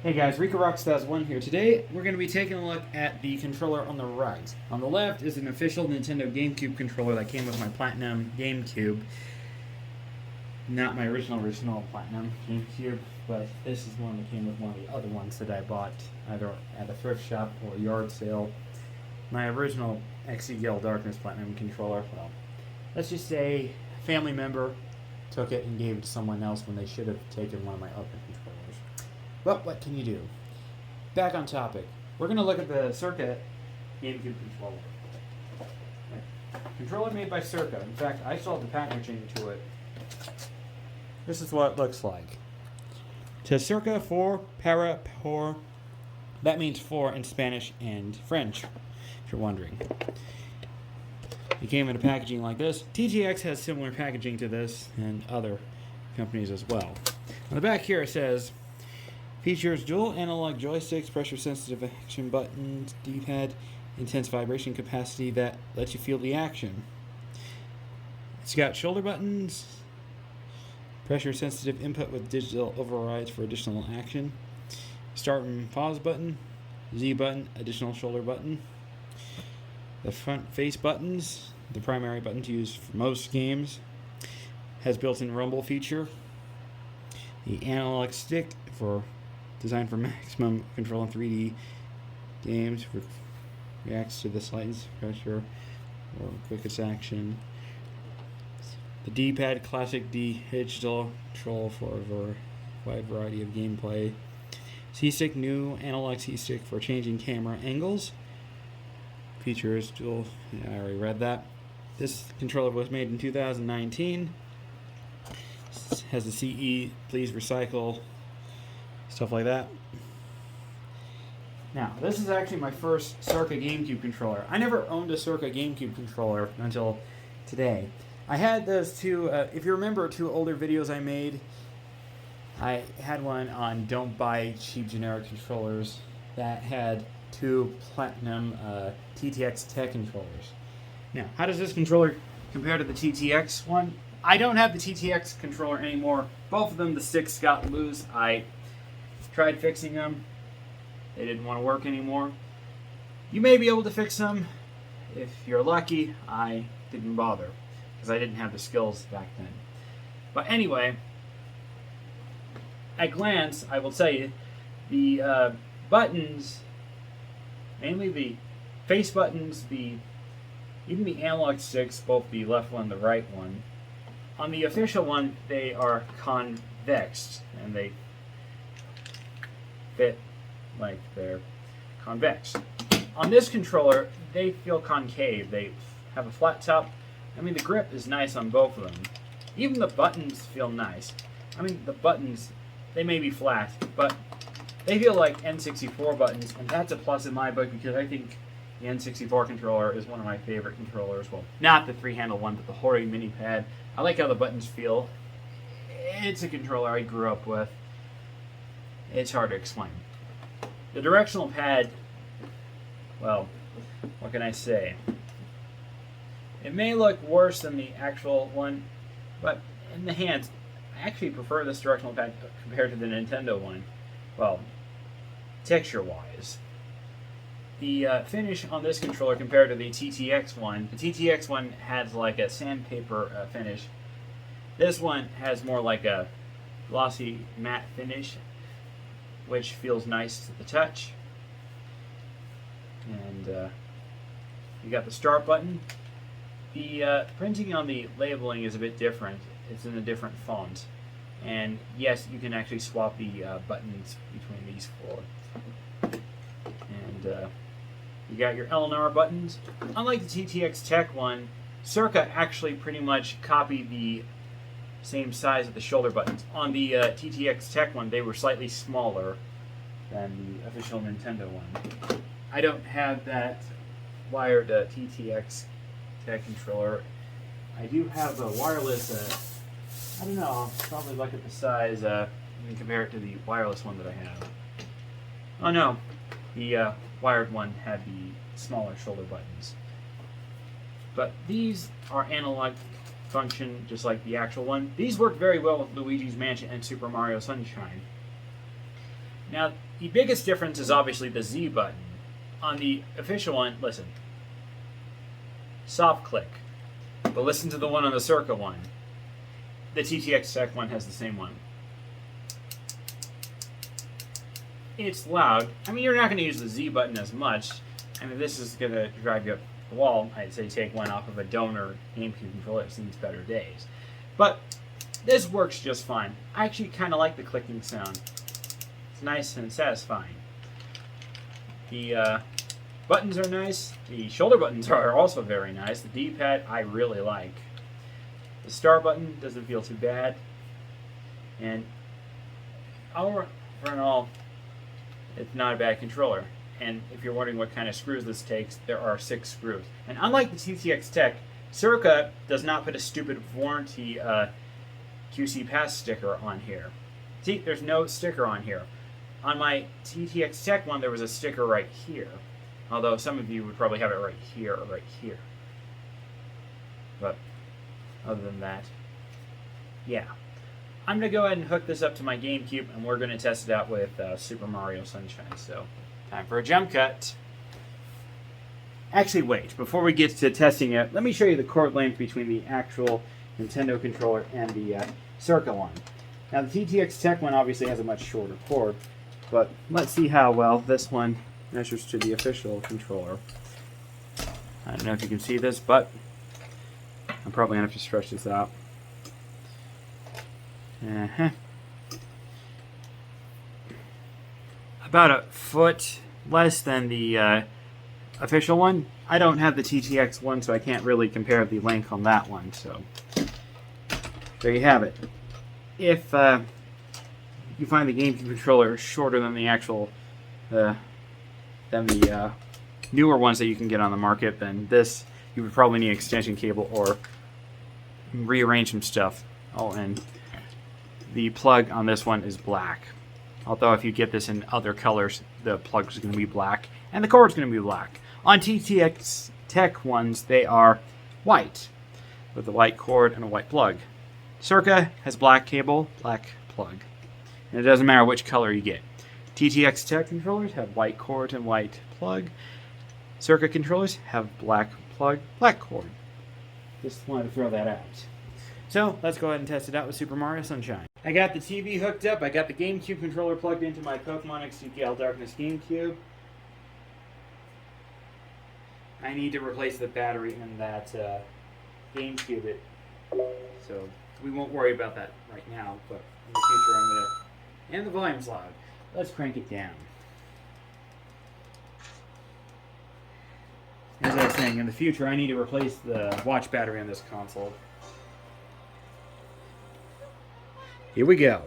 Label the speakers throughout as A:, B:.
A: Hey guys, Rika Rockstars 1 here. Today we're going to be taking a look at the controller on the right. On the left is an official Nintendo GameCube controller that came with my Platinum GameCube. Not my original Platinum GameCube, but this is one that came with one of the other ones that I bought either at a thrift shop or a yard sale. My original XE Darkness Platinum controller, well, let's just say a family member took it and gave it to someone else when they should have taken one of my other controllers. But what can you do? Back on topic. We're going to look at the Cirka Gamecube controller. Controller made by Cirka. In fact, I saw the packaging to it. This is what it looks like. It says Cirka for para por. That means for in Spanish and French, if you're wondering. It came in a packaging like this. TJX has similar packaging to this and other companies as well. On the back here it says, features dual analog joysticks, pressure-sensitive action buttons, D-pad, intense vibration capacity that lets you feel the action. It's got shoulder buttons, pressure-sensitive input with digital overrides for additional action, start and pause button, Z button, additional shoulder button. The front face buttons, the primary button to use for most games, has built-in rumble feature. The analog stick designed for maximum control in 3D games, reacts to the slightest pressure or quickest action. The D-pad, classic digital control for a wide variety of gameplay. C-stick, new analog C-stick for changing camera angles. Features dual, I already read that. This controller was made in 2019. Has a CE, please recycle, stuff like that. Now, this is actually my first Cirka GameCube controller. I never owned a Cirka GameCube controller until today. I had those two, if you remember two older videos I made, I had one on don't buy cheap generic controllers that had two Platinum TTX Tech controllers. Now, how does this controller compare to the TTX one? I don't have the TTX controller anymore. Both of them, the sticks got loose. I tried fixing them. They didn't want to work anymore. You may be able to fix them. If you're lucky, I didn't bother because I didn't have the skills back then. But anyway, at glance, I will tell you, the buttons, mainly the face buttons, even the analog sticks, both the left one and the right one, on the official one, they are convex, and they fit like they're convex. On this controller, they feel concave. They have a flat top. I mean, the grip is nice on both of them. Even the buttons feel nice. I mean, the buttons, they may be flat, but they feel like N64 buttons, and that's a plus in my book because I think the N64 controller is one of my favorite controllers. Well, not the three-handle one, but the Hori mini pad. I like how the buttons feel. It's a controller I grew up with. It's hard to explain. The directional pad, well, what can I say? It may look worse than the actual one, but in the hands, I actually prefer this directional pad compared to the Nintendo one. Well, texture-wise. The finish on this controller compared to the TTX one, the TTX one has like a sandpaper finish. This one has more like a glossy matte finish, which feels nice to the touch. And you got the start button. The printing on the labeling is a bit different. It's in a different font. And yes, you can actually swap the buttons between these four. And you got your L and R buttons. Unlike the TTX Tech one, Cirka actually pretty much copied the same size of the shoulder buttons. On the TTX Tech one, they were slightly smaller than the official Nintendo one. I don't have that wired TTX Tech controller. I do have a wireless, I don't know, I'll probably look at the size and compare it to the wireless one that I have. Oh no, the wired one had the smaller shoulder buttons. But these are analog function just like the actual one. These work very well with Luigi's Mansion and Super Mario Sunshine. Now, the biggest difference is obviously the Z button. On the official one, listen, soft click. But listen to the one on the Cirka one. The TTX Tech one has the same one. It's loud. I mean, you're not going to use the Z button as much. I mean, this is going to drive you up the wall. I'd say take one off of a donor GameCube controller. It's seen better days. But this works just fine. I actually kind of like the clicking sound. It's nice and satisfying. The buttons are nice. The shoulder buttons are also very nice. The D-pad I really like. The star button doesn't feel too bad. And all in all, it's not a bad controller. And if you're wondering what kind of screws this takes, there are 6 screws. And unlike the TTX Tech, Cirka does not put a stupid warranty QC Pass sticker on here. See, there's no sticker on here. On my TTX Tech one, there was a sticker right here. Although some of you would probably have it right here or right here. But other than that, yeah. I'm going to go ahead and hook this up to my GameCube, and we're going to test it out with Super Mario Sunshine. So, time for a jump cut. Actually, wait. Before we get to testing it, let me show you the cord length between the actual Nintendo controller and the Cirka one. Now, the TTX Tech one obviously has a much shorter cord, but let's see how well this one measures to the official controller. I don't know if you can see this, but I'm probably going to have to stretch this out. About a foot less than the official one. I don't have the TTX one, so I can't really compare the length on that one. So there you have it. If you find the GameCube controller shorter than the actual, than the newer ones that you can get on the market, then this you would probably need an extension cable or rearrange some stuff. Oh, and the plug on this one is black. Although if you get this in other colors, the plug is going to be black and the cord is going to be black. On TTX Tech ones, they are white with a white cord and a white plug. Cirka has black cable, black plug. And it doesn't matter which color you get. TTX Tech controllers have white cord and white plug. Cirka controllers have black plug, black cord. Just wanted to throw that out. So, let's go ahead and test it out with Super Mario Sunshine. I got the TV hooked up. I got the GameCube controller plugged into my Pokemon XTL Darkness GameCube. I need to replace the battery in that GameCube. So, we won't worry about that right now, but in the future I'm going to... And the volume's loud. Let's crank it down. As I was saying, in the future I need to replace the watch battery on this console. Here we go.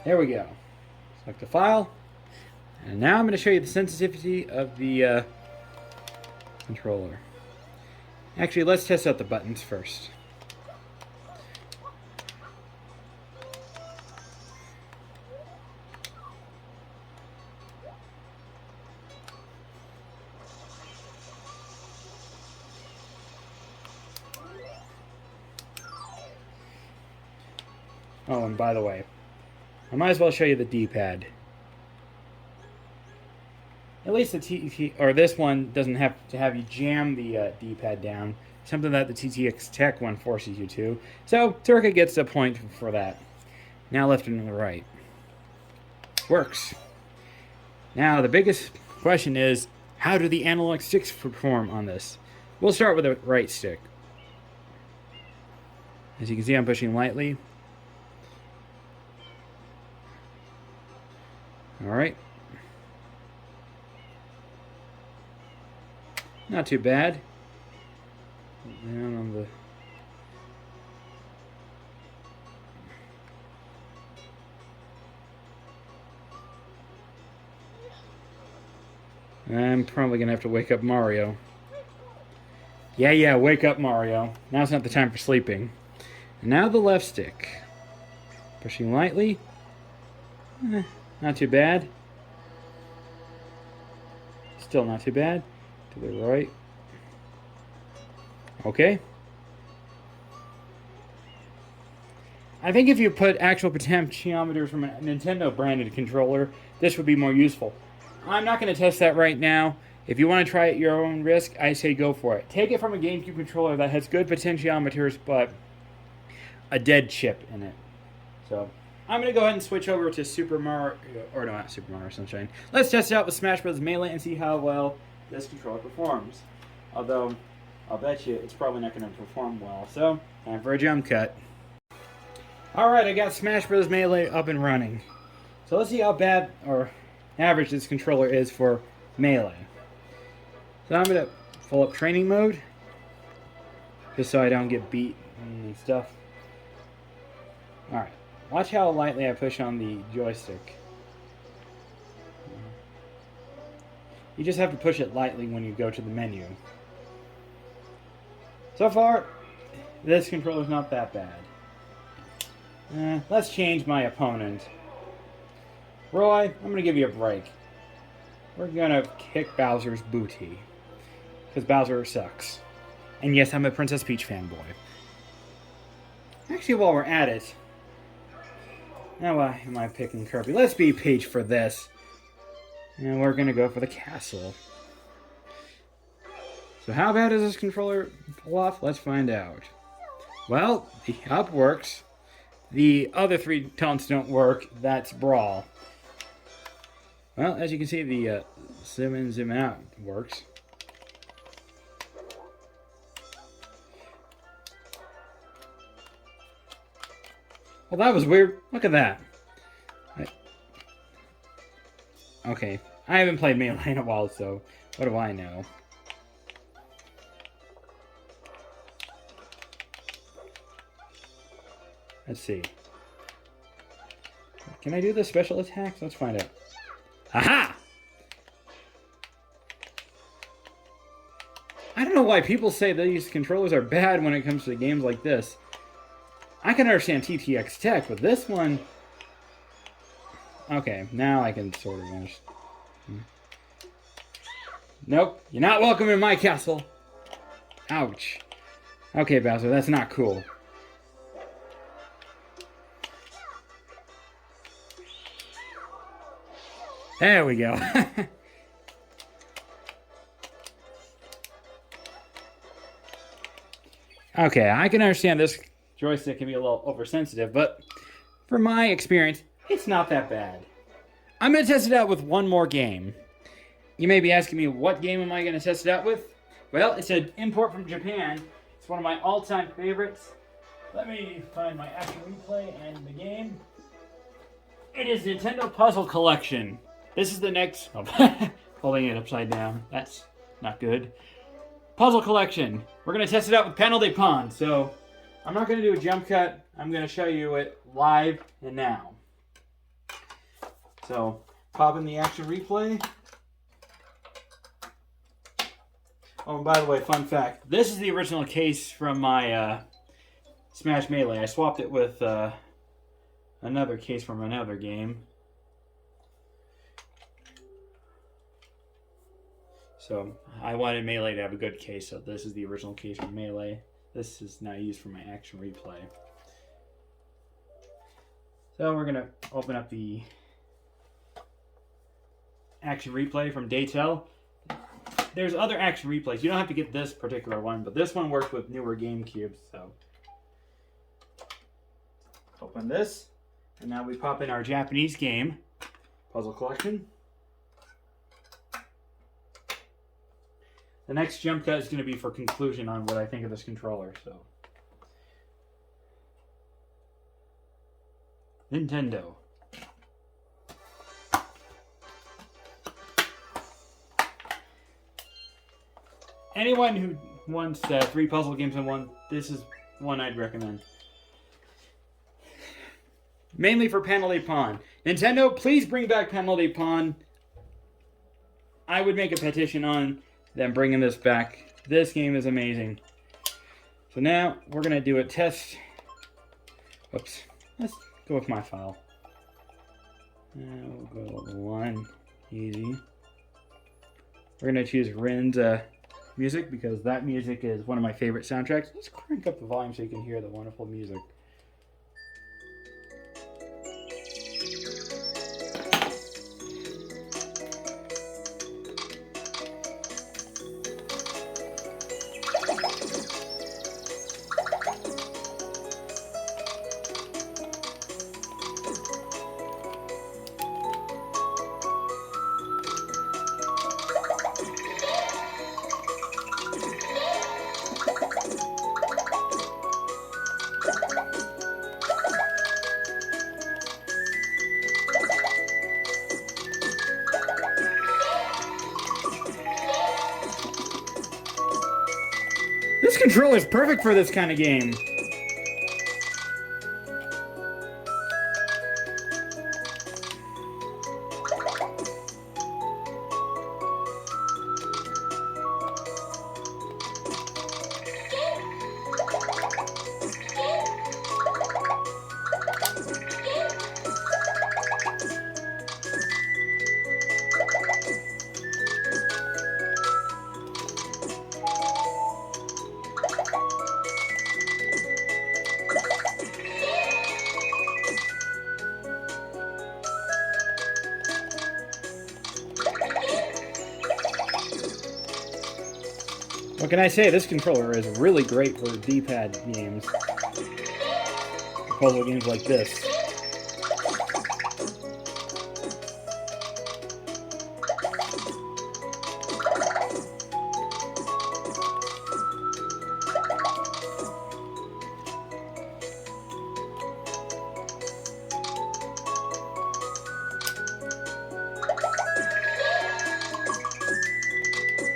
A: There we go. Select the file. And now I'm going to show you the sensitivity of the controller. Actually, let's test out the buttons first. Oh, and by the way, I might as well show you the D-pad. At least this one doesn't have to have you jam the D-pad down. Something that the TTX Tech one forces you to. So, Cirka gets a point for that. Now left and right. Works. Now, the biggest question is, how do the analog sticks perform on this? We'll start with the right stick. As you can see, I'm pushing lightly. Alright. Not too bad. Down on the... I'm probably going to have to wake up Mario. Yeah, wake up Mario. Now's not the time for sleeping. And now the left stick. Pushing lightly. Not too bad. Still not too bad. To the right. Okay. I think if you put actual potentiometers from a Nintendo branded controller, this would be more useful. I'm not going to test that right now. If you want to try it at your own risk, I say go for it. Take it from a GameCube controller that has good potentiometers, but a dead chip in it. So I'm going to go ahead and switch over to Super Mario, or no, not Super Mario Sunshine. Let's test it out with Smash Bros. Melee and see how well this controller performs. Although, I'll bet you it's probably not going to perform well. So, time for a jump cut. Alright, I got Smash Bros. Melee up and running. So let's see how bad or average this controller is for Melee. So I'm going to pull up training mode, just so I don't get beat and stuff. Alright, watch how lightly I push on the joystick. You just have to push it lightly when you go to the menu. So far, this controller's not that bad. Let's change my opponent. Roy, I'm going to give you a break. We're going to kick Bowser's booty. Because Bowser sucks. And yes, I'm a Princess Peach fanboy. Actually, while we're at it... Now, why am I picking Kirby? Let's be Peach for this. And we're going to go for the castle. So how bad does this controller pull off? Let's find out. Well, the up works. The other three taunts don't work. That's Brawl. Well, as you can see, the zoom in, zoom out works. Well, that was weird. Look at that. Okay, I haven't played Melee in a while, so what do I know? Let's see. Can I do the special attacks? Let's find out. Aha! I don't know why people say these controllers are bad when it comes to games like this. I can understand TTX Tech, but this one... Okay, now I can sort of finish. Nope, you're not welcome in my castle. Ouch. Okay, Bowser, that's not cool. There we go. Okay, I can understand this joystick can be a little oversensitive, but for my experience, it's not that bad. I'm going to test it out with one more game. You may be asking me, what game am I going to test it out with? Well, it's an import from Japan. It's one of my all-time favorites. Let me find my action replay and the game. It is Nintendo Puzzle Collection. This is the next... Oh, holding it upside down. That's not good. Puzzle Collection. We're going to test it out with Panel de Pon. So, I'm not going to do a jump cut. I'm going to show you it live and now. So, pop in the action replay. Oh, and by the way, fun fact. This is the original case from my Smash Melee. I swapped it with another case from another game. So I wanted Melee to have a good case, so this is the original case from Melee. This is now used for my action replay. So we're going to open up the action replay from Daytel. There's other action replays. You don't have to get this particular one, but this one works with newer GameCubes. So open this, and now we pop in our Japanese game, Puzzle Collection. The next jump cut is going to be for conclusion on what I think of this controller. So, Nintendo. Anyone who wants 3 puzzle games in one, this is one I'd recommend. Mainly for Panel de Pon. Nintendo, please bring back Panel de Pon. I would make a petition on them bringing this back. This game is amazing. So now we're going to do a test. Oops. Let's go with my file. We'll go to level 1. Easy. We're going to choose Rin's music because that music is one of my favorite soundtracks. Let's crank up the volume so you can hear the wonderful music. controller is perfect for this kind of game. What can I say? This controller is really great for D-pad games. Puzzle games like this.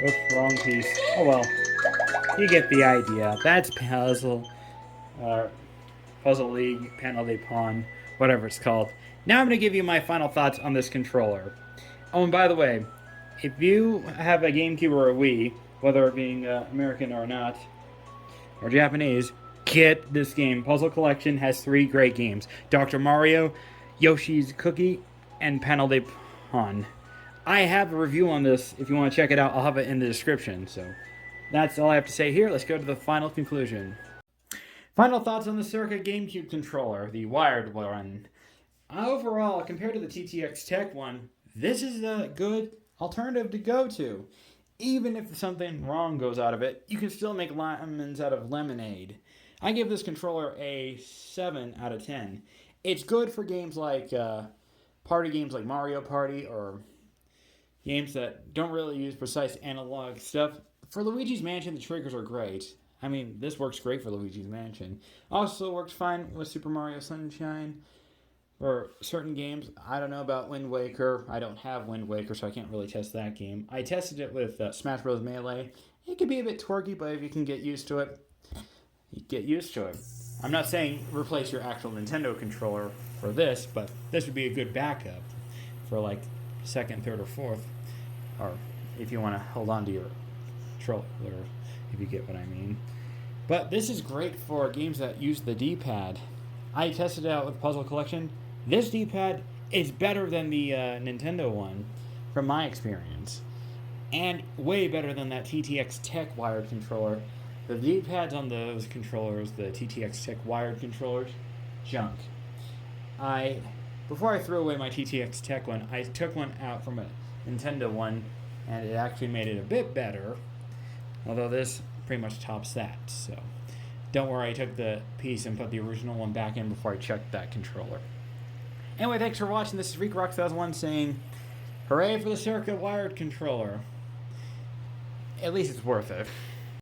A: Oops, wrong piece. Oh well. You get the idea. That's Puzzle League, Panel de Pawn, whatever it's called. Now I'm going to give you my final thoughts on this controller. Oh, and by the way, if you have a GameCube or a Wii, whether it being American or not, or Japanese, get this game. Puzzle Collection has 3 great games. Dr. Mario, Yoshi's Cookie, and Panel de Pawn. I have a review on this. If you want to check it out, I'll have it in the description. So that's all I have to say here. Let's go to the final conclusion. Final thoughts on the Cirka Gamecube controller, the wired one. Overall, compared to the TTX Tech one, this is a good alternative to go to. Even if something wrong goes out of it, you can still make lemons out of lemonade. I give this controller a 7 out of 10. It's good for games like party games like Mario Party, or games that don't really use precise analog stuff. For Luigi's Mansion, the triggers are great. I mean, this works great for Luigi's Mansion. Also works fine with Super Mario Sunshine. For certain games, I don't know about Wind Waker. I don't have Wind Waker, so I can't really test that game. I tested it with Smash Bros. Melee. It could be a bit twerky, but if you can get used to it, you get used to it. I'm not saying replace your actual Nintendo controller for this, but this would be a good backup for like second, third, or fourth, or if you want to hold on to your controller, if you get what I mean. But this is great for games that use the D-pad. I tested it out with Puzzle Collection. This D-pad is better than the Nintendo one, from my experience, and way better than that TTX Tech wired controller. The D-pads on those controllers, the TTX Tech wired controllers, junk. Before I threw away my TTX Tech one, I took one out from a Nintendo one, and it actually made it a bit better, although this pretty much tops that. So don't worry, I took the piece and put the original one back in before I checked that controller. Anyway, thanks for watching. This is ReekRock2001 saying, hooray for the Cirka wired controller. At least it's worth it.